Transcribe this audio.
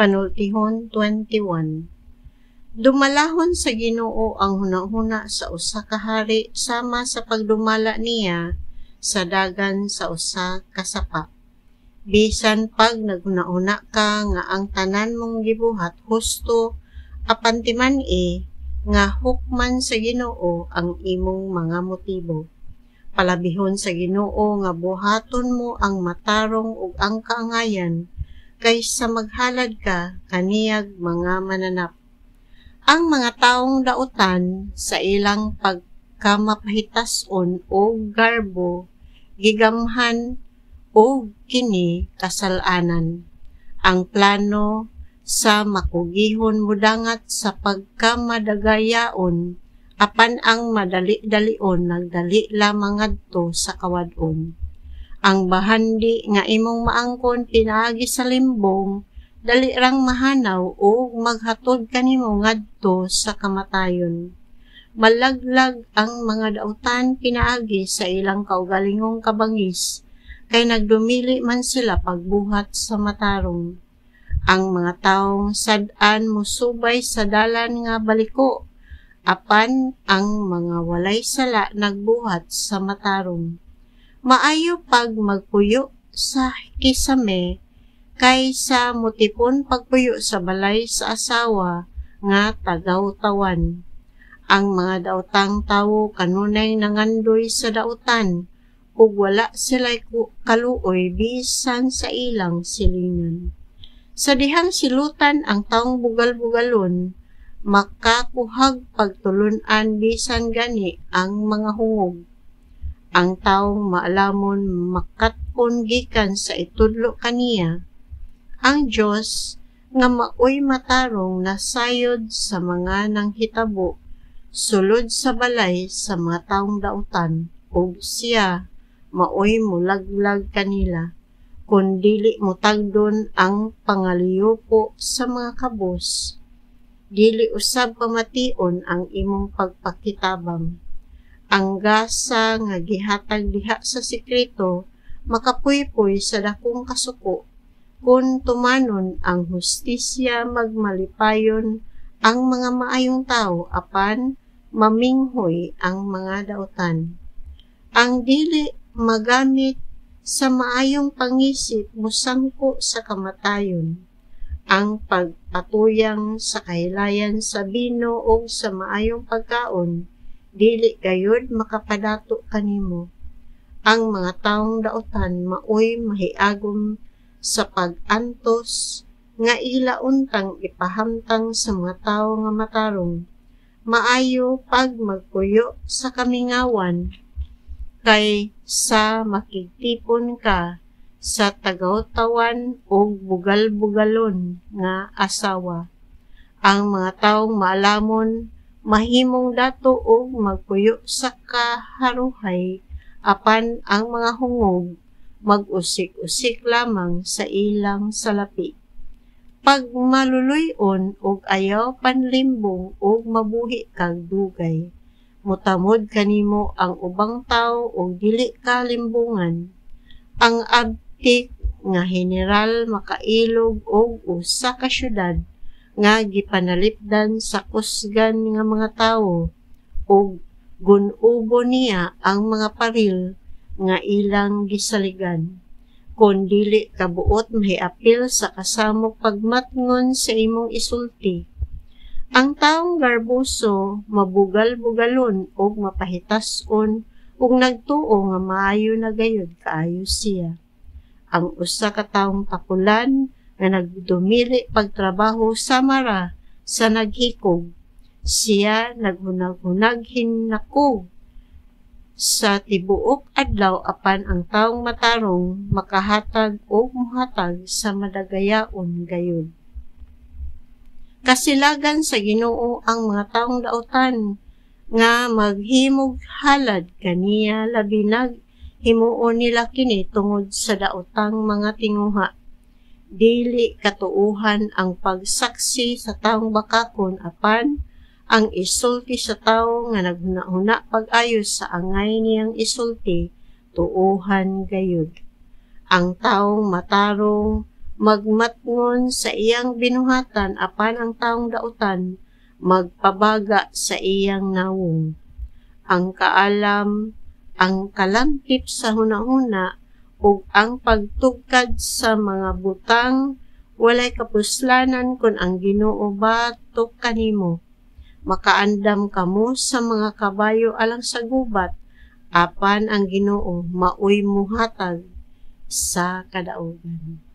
Panultihon 21. Dumalahon sa Ginoo ang hunahuna sa usa ka hari sama sa pagdumala niya sa dagan sa usa ka sapa. Bisan pag naghunahuna ka nga ang tanan mong gibuhat husto apan timan-i nga hukman sa Ginoo ang imong mga motibo. Palabihon sa Ginoo nga buhaton mo ang matarong ug ang kaangayan kaysa maghalad ka kaniyag mga mananap. Ang mga taong dautan sa ilang pagkamapahitason o garbo, gigamhan o kini kasalanan. Ang plano sa makugihon mudangat sa pagkamadagayaon, apan ang madali-dalion nagdali lamang ngadto sa kawadon. Ang bahandi nga imong maangkon pinaagi sa limbong, dali rang mahanaw o maghatod kanimo ngadto sa kamatayon. Malaglag ang mga dautan pinaagi sa ilang kaugalingong kabangis, kay nagdumili man sila pagbuhat sa matarong. Ang mga taong sad-an musubay sa dalan nga baliko, apan ang mga walay sala nagbuhat sa matarong. Maayo pag magpuyo sa kisame kaysa mutipon pagpuyo sa balay sa asawa nga tagaw-tawan. Ang mga daotang tawo kanunay nangandoy sa dautan ug wala sila'y kaluoy bisan sa ilang silingan. Sa dihang silutan ang taong bugal-bugalon, makakuhag pagtulun-an bisan gani ang mga hungog. Ang taong maalamon makatpon gikan sa itudlo kaniya. Ang Dios nga maoy matarong nasayod sa mga nanghitabo, sulod sa balay sa mga taong dautan, ug siya maoy mulaglag kanila, kun dili mutagdon ang pangaliyupo sa mga kabos. Dili usab pamation ang imong pagpakitabang. Ang gasa nga gihatag diha sa sikreto makapuypoy sa dakong kasuko, kun tumanon ang hustisya magmalipayon ang mga maayong tao apan maminghoy ang mga dautan. Ang dili magamit sa maayong pangisip musangko sa kamatayon. Ang pagpatuyang sa kahilayan sa bino o sa maayong pagkaon, dili gayud makapadato kanimo. Ang mga taong dautan maoy mahiagom sa pag-antos nga ila untang ipahamtang sa mga tawo nga matarong. Maayo pag magpuyo sa kamingawan kay sa makigtipon ka sa tagaw-tawan o bugal-bugalon nga asawa. Ang mga taong maalamon mahimong dato o magpuyo sa kaharuhay, apan ang mga hungog mag-usik-usik lamang sa ilang salapi. Pag maluluyon og ayaw panlimbong og mabuhi kag dugay, mutamod kanimo ang ubang tawo og dili ka limbungan. Ang abtik nga general makailog og usa ka syudad nga gipanalipdan sa kusgan nga mga tawo ug gunubo niya ang mga paril nga ilang gisaligan. Kung dili kabuot mahiapil sa kasamok pagmatngon sa imong isulti. Ang taong garboso mabugal-bugalon ug mapahitason ug nagtuo nga maayo na gayud kaayo siya. Ang usa ka taong takulan nga nagdumili pagtrabaho samara sa naghikog, siya naghunag-hunag hinakog sa tibuok adlaw apan ang taong matarong makahatag o muhatag sa madagayaon gayud. Kasilagan sa Ginoo ang mga taong dautan nga maghimog halad kaniya labi himuon nila kini tungod sa daotang mga tinguha. Dili katuuhan ang pagsaksi sa taong bakakon apan ang isulti sa tawo nga naghuna-huna pag-ayos sa angay niyang isulti tuuhan gayud. Ang taong matarong magmatngon sa iyang binuhatan apan ang taong dautan magpabaga sa iyang nawong. Ang kaalam, ang kalangkip sa hunahuna ug ang pagtugkad sa mga butang walay kapuslanan kun ang Ginoo batok kanimo. Makaandam kamo sa mga kabayo alang sa gubat apan ang Ginoo maoy muhatag sa kadaugan.